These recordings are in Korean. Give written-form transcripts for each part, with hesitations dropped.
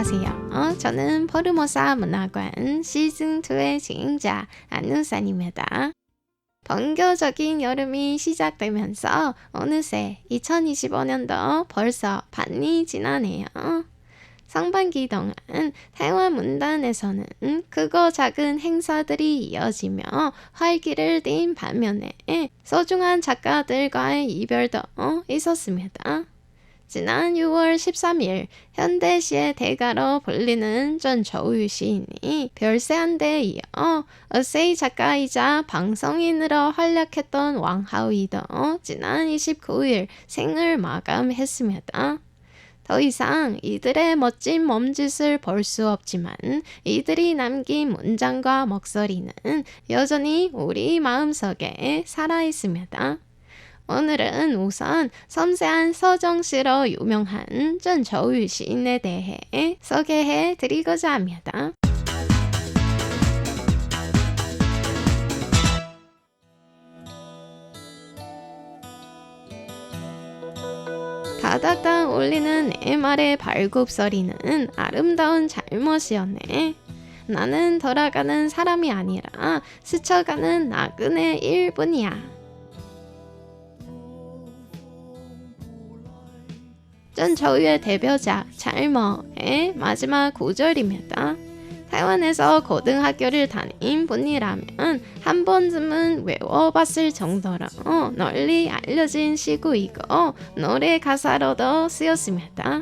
안녕하세요. 저는 포르모사 문학관 시즌2의 진행자 안누산입니다. 번겨적인 여름이 시작되면서 어느새 2025년도 벌써 반이 지나네요. 상반기 동안 태원 문단에서는 크고 작은 행사들이 이어지며 활기를 띈 반면에 소중한 작가들과의 이별도 있었습니다. 지난 6월 13일 현대시의 대가로 불리는 전저우 시인이 별세한 데에 이어 에세이 작가이자 방송인으로 활약했던 왕하위도 지난 29일 생을 마감했습니다. 더 이상 이들의 멋진 몸짓을 볼 수 없지만 이들이 남긴 문장과 목소리는 여전히 우리 마음속에 살아있습니다. 오늘은 우선 섬세한 서정시로 유명한 전저우 시인에 대해 소개해 드리고자 합니다. 다닥다닥 울리는 내 말의 발굽소리는 아름다운 잘못이었네. 나는 돌아가는 사람이 아니라 스쳐가는 나그네 일뿐이야. 전저우의 대표작 잘못의 마지막 구절입니다.台湾에서 고등학교를 다닌 분이라면 한 번쯤은 외워봤을 정도로 널리 알려진 시구이고 노래 가사로도 쓰였습니다.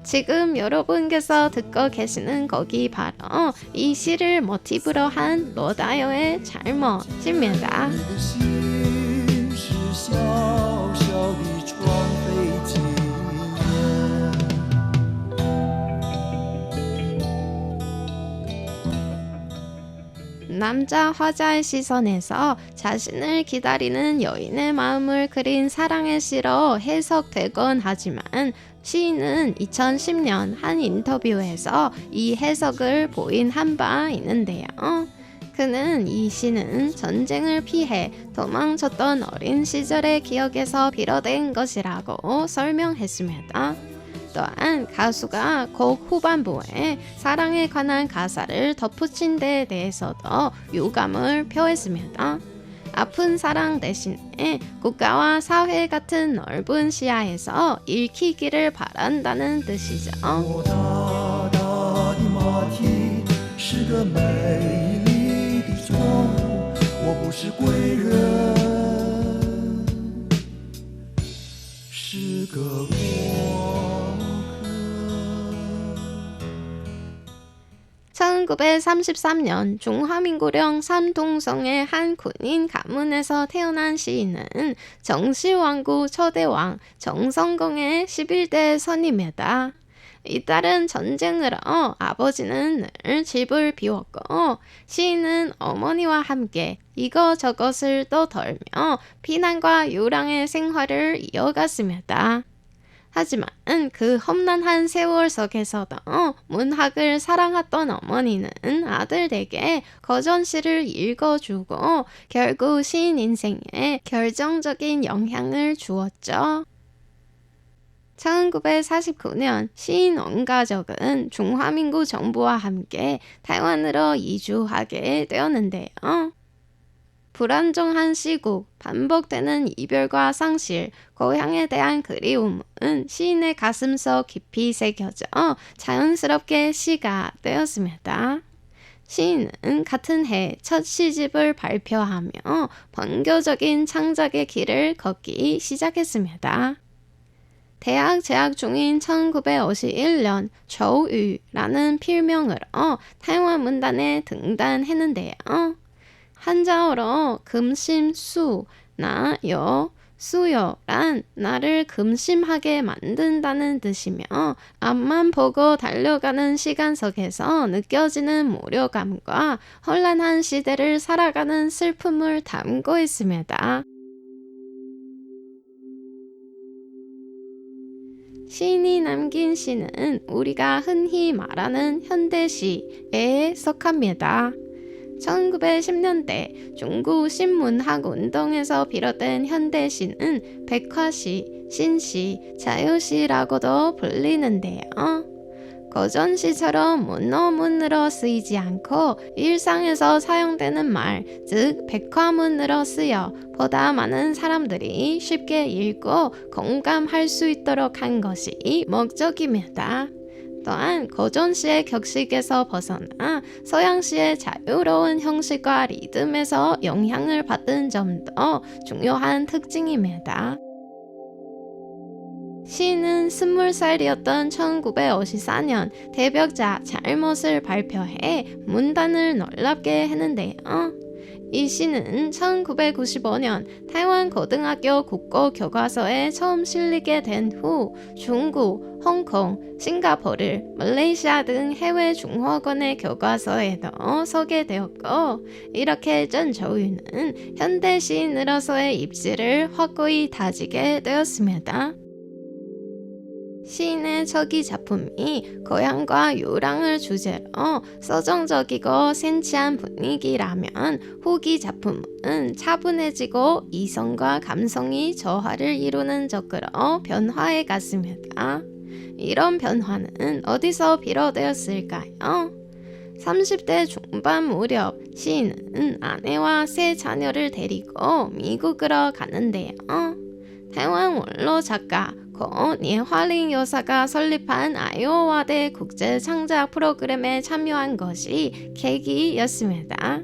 지금 여러분께서 듣고 계시는 곡이 바로 이 시를 모티브로 한 로다요의 잘못입니다. 남자 화자의 시선에서 자신을 기다리는 여인의 마음을 그린 사랑의 시로 해석되곤 하지만 시인은 2010년 한 인터뷰에서 이 해석을 부인한 바 있는데요. 그는 이 시는 전쟁을 피해 도망쳤던 어린 시절의 기억에서 비롯된 것이라고 설명했습니다. 또한 가수가 곡 후반부에 사랑에 관한 가사를 덧붙인 데에 대해서도 유감을 표했습니다. 아픈 사랑 대신에 국가와 사회 같은 넓은 시야에서 읽히기를 바란다는 뜻이죠. (1933년) 중화민국령 산둥성의 한 군인 가문에서 태어난 시인은 정실왕국 초대왕 정성공의 11대 손입니다. 이딸은 전쟁으로 아버지는 늘 집을 비웠고 시인은 어머니와 함께 이것저것을 또 덜며 피난과 유랑의 생활을 이어갔습니다. 하지만 그 험난한 세월 속에서도 문학을 사랑했던 어머니는 아들에게 거전시를 읽어주고 결국 시인 인생에 결정적인 영향을 주었죠. 1949년 시인 온 가족은 중화민국 정부와 함께台湾으로 이주하게 되었는데요. 불안정한 시국, 반복되는 이별과 상실, 고향에 대한 그리움은 시인의 가슴속 깊이 새겨져 자연스럽게 시가 되었습니다. 시인은 같은 해 첫 시집을 발표하며 번겨적인 창작의 길을 걷기 시작했습니다. 대학 재학 중인 1951년 저우라는 필명으로台湾문단에 등단했는데요. 한자어로 금심수, 나요, 수요란 나를 금심하게 만든다는 뜻이며 앞만 보고 달려가는 시간 속에서 느껴지는 무력감과 혼란한 시대를 살아가는 슬픔을 담고 있습니다. 시인이 남긴 시는 우리가 흔히 말하는 현대시에 속합니다. 1910년대 중국 신문학 운동에서 비롯된 현대시는 백화시, 신시, 자유시라고도 불리는데요. 거전시처럼 문어문으로 쓰이지 않고 일상에서 사용되는 말, 즉 백화문으로 쓰여 보다 많은 사람들이 쉽게 읽고 공감할 수 있도록 한 것이 목적입니다. 또한 고전시의 격식에서 벗어나 서양시의 자유로운 형식과 리듬에서 영향을 받은 점도 중요한 특징입니다. 시인은 20살이었던 1954년 대벽자 잘못을 발표해 문단을 놀랍게 했는데요. 이 시는 1995년 타이완 고등학교 국어교과서에 처음 실리게 된 후 중국, 홍콩, 싱가포르, 말레이시아 등 해외 중화권의 교과서에도 소개되었고, 이렇게 전저유는 현대 시인으로서의 입지를 확고히 다지게 되었습니다. 시인의 초기 작품이 고향과 유랑을 주제로 서정적이고 센치한 분위기라면 후기 작품은 차분해지고 이성과 감성이 조화를 이루는 쪽으로 변화해 갔습니다. 이런 변화는 어디서 비롯되었을까요? 30대 중반 무렵 시인은 아내와 세 자녀를 데리고 미국으로 가는데요.台湾원로 작가 nie화링 여사가 설립한 아이오와대 국제 창작 프로그램에 참여한 것이 계기였습니다.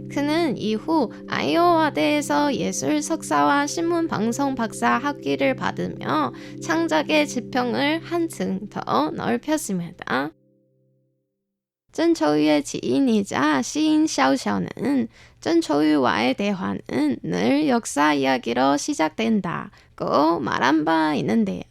그는 이후 아이오와대에서 예술 석사와 신문 방송 박사 학위를 받으며 창작의 지평을 한층 더 넓혔습니다. 전초유의 지인이자 시인 샤오샤오는 전초유와의 대화는 늘 역사 이야기로 시작된다고 말한 바 있는데요.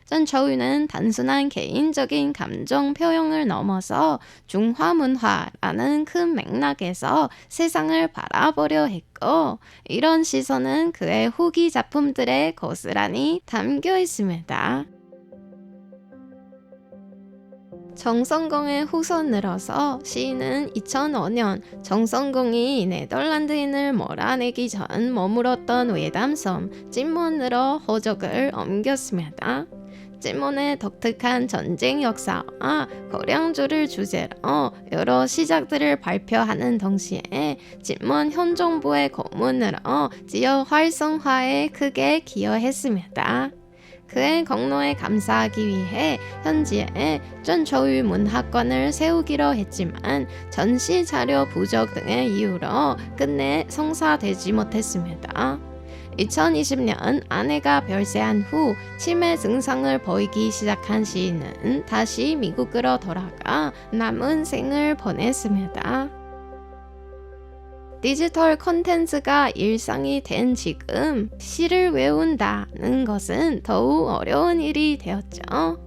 전초유는 단순한 개인적인 감정 표현을 넘어서 중화문화라는 큰 맥락에서 세상을 바라보려 했고, 이런 시선은 그의 후기 작품들에 고스란히 담겨 있습니다. 정성공의 후손으로서 시인은 2005년 정성공이 네덜란드인을 몰아내기 전 머물었던 외담섬 찐몬으로 호적을 옮겼습니다. 찐몬의 독특한 전쟁 역사와 거량주를 주제로 여러 시작들을 발표하는 동시에 찐몬 현 정부의 고문으로 지역 활성화에 크게 기여했습니다. 그의 공로에 감사하기 위해 현지에 전초유 문학관을 세우기로 했지만 전시 자료 부족 등의 이유로 끝내 성사되지 못했습니다. 2020년 아내가 별세한 후 치매 증상을 보이기 시작한 시인은 다시 미국으로 돌아가 남은 생을 보냈습니다. 디지털 콘텐츠가 일상이 된 지금 시를 외운다는 것은 더욱 어려운 일이 되었죠.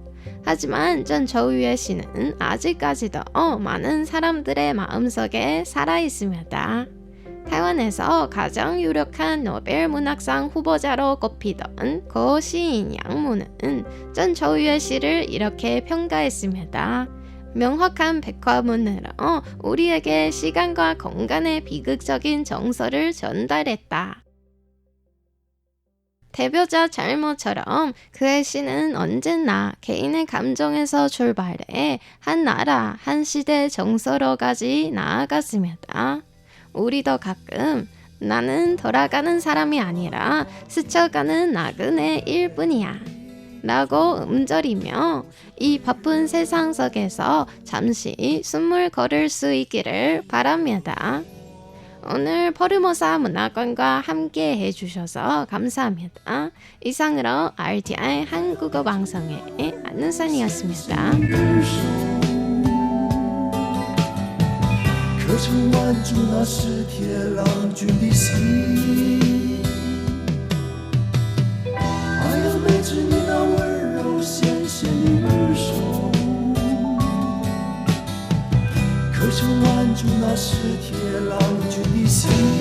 하지만 전초유의 시는 아직까지도 많은 사람들의 마음속에 살아있습니다. 타이완에서 가장 유력한 노벨 문학상 후보자로 꼽히던 고 시인 양무는 전초유의 시를 이렇게 평가했습니다. 명확한 백화문으로 우리에게 시간과 공간의 비극적인 정서를 전달했다. 대표자 잘못처럼 그의 시는 언제나 개인의 감정에서 출발해 한 나라, 한 시대 정서로까지 나아갔습니다. 우리도 가끔 나는 돌아가는 사람이 아니라 스쳐가는 나그네일 뿐이야 라고 음절이며 이 바쁜 세상 속에서 잠시 숨을 거릴 수 있기를 바랍니다. 오늘 포르모사 문학관과 함께 해주셔서 감사합니다. 이상으로 RTI 한국어 방송의 안누산이었습니다. 可曾挽住那是铁郎君的心？爱要美至你那温柔纤纤的手，可曾挽住那是铁郎君的心？